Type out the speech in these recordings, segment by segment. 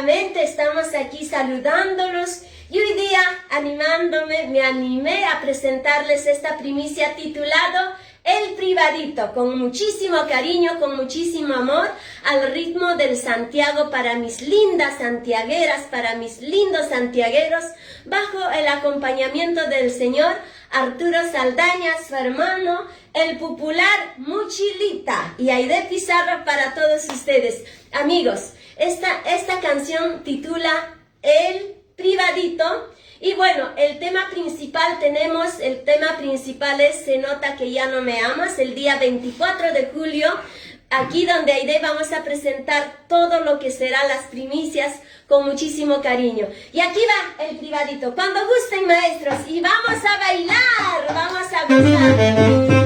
nuevamente estamos aquí saludándolos y hoy día me animé a presentarles esta primicia titulado El Privadito, con muchísimo cariño, con muchísimo amor, al ritmo del Santiago para mis lindas santiagueras, para mis lindos santiagueros, bajo el acompañamiento del señor Arturo Saldaña, su hermano, el popular Mochilita, y Aide Pizarro para todos ustedes. Amigos, esta canción titula El Privadito. Y bueno, el tema principal es Se nota que ya no me amas, el día 24 de julio, aquí donde Aide vamos a presentar todo lo que serán las primicias con muchísimo cariño. Y aquí va el privadito, cuando gusten maestros, y vamos a bailar, vamos a gozar.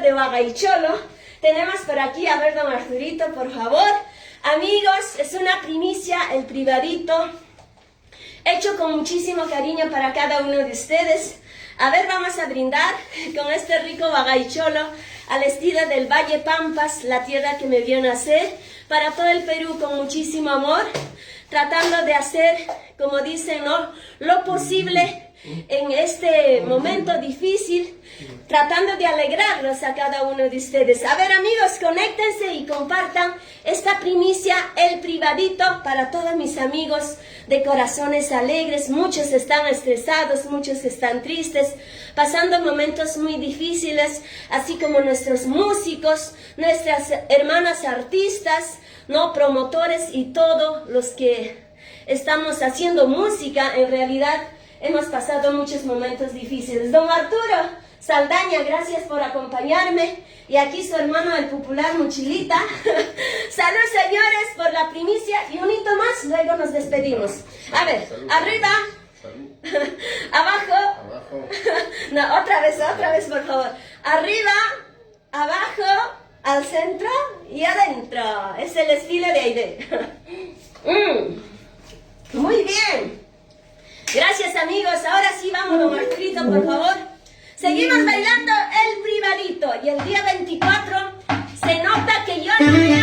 de Bagaicholo. Tenemos por aquí, a ver, don Arturito, por favor. Amigos, es una primicia, el privadito, hecho con muchísimo cariño para cada uno de ustedes. A ver, vamos a brindar con este rico bagaicholo al estilo del Valle Pampas, la tierra que me vio nacer, para todo el Perú con muchísimo amor, tratando de hacer, como dicen, ¿no?, lo posible en este momento difícil, tratando de alegrarlos a cada uno de ustedes. A ver, amigos, conéctense y compartan esta primicia, el privadito, para todos mis amigos de corazones alegres. Muchos están estresados, muchos están tristes, pasando momentos muy difíciles, así como nuestros músicos, nuestras hermanas artistas, no promotores y todos los que estamos haciendo música. En realidad hemos pasado muchos momentos difíciles. Don Arturo Saldaña, gracias por acompañarme. Y aquí su hermano el popular Mochilita. Salud, señores, por la primicia. Y un hito más, luego nos despedimos. A ver, salud, arriba. Salud. Abajo. Abajo. No, otra vez, por favor. Arriba, abajo, al centro y adentro. Es el estilo de Aide. Muy bien. Gracias, amigos. Ahora sí, vamos, don Arturito, por favor. Seguimos bailando el privadito. Y el día 24 se nota que yo no me